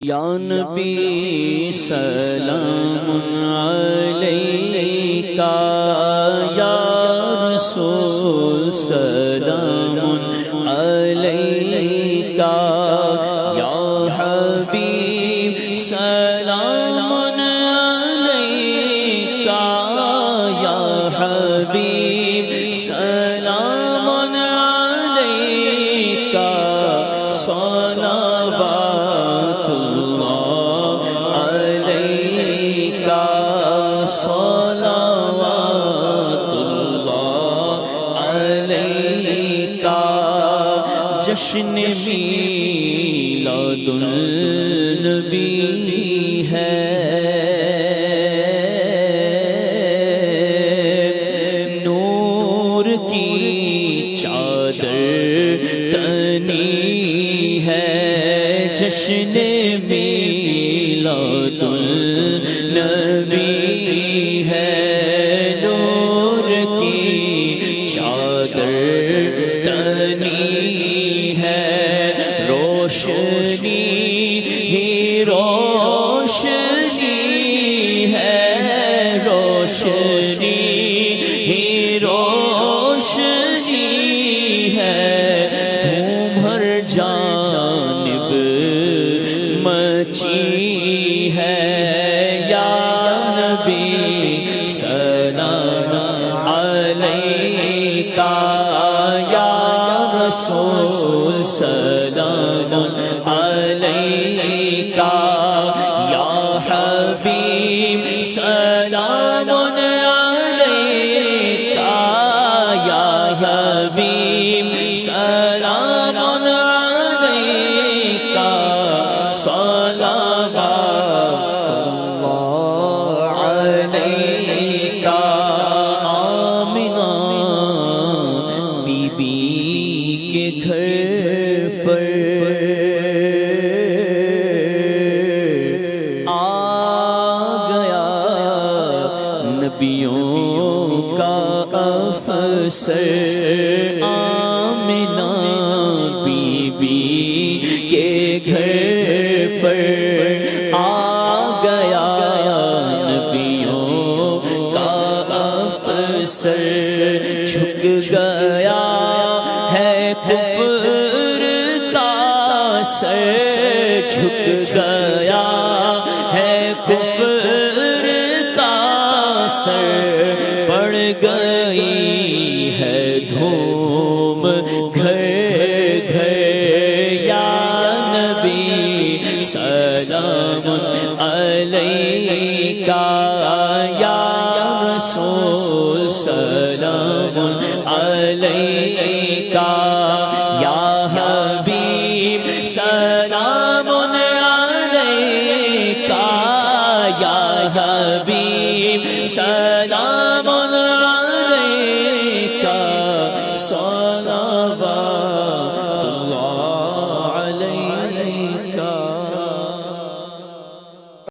یا نبی سلام علیکہ، یا رسول سلام علیکہ، یا حبیب سلام علیکہ، یا حبیب سلام علیکہ، صلوات اللہ علیکہ، صلوات اللہ علیکہ۔ جشن میلاد النبی ہے، نور کی چادر تنی ہے، جشن میلاد النبی ہے، نور کی چادر تنی ہے، روشنی ہی روشنی ہے، روشنی ہی روشنی ہے، دھوم ہر جانب مچی ہے، یا نبی سلام علیکہ، یا رسول سلام علیکہ، یا حبیب سلام علیکہ، یا حبیب سلام علیکہ، صلوات اللہ علیکہ۔ آمنہ بی بی کے گھر پر آ گیا نبیوں کا افسر، آمنہ بی بی کے گھر پر آ گیا نبیوں کا افسر، جھک گیا ہے کفر کا سر، جھک گیا ہے کفر کا سر، پڑ گئی ہے دھوم گھر گھر، یا نبی سلام علیکہ، یا رسول سلام علیکہ۔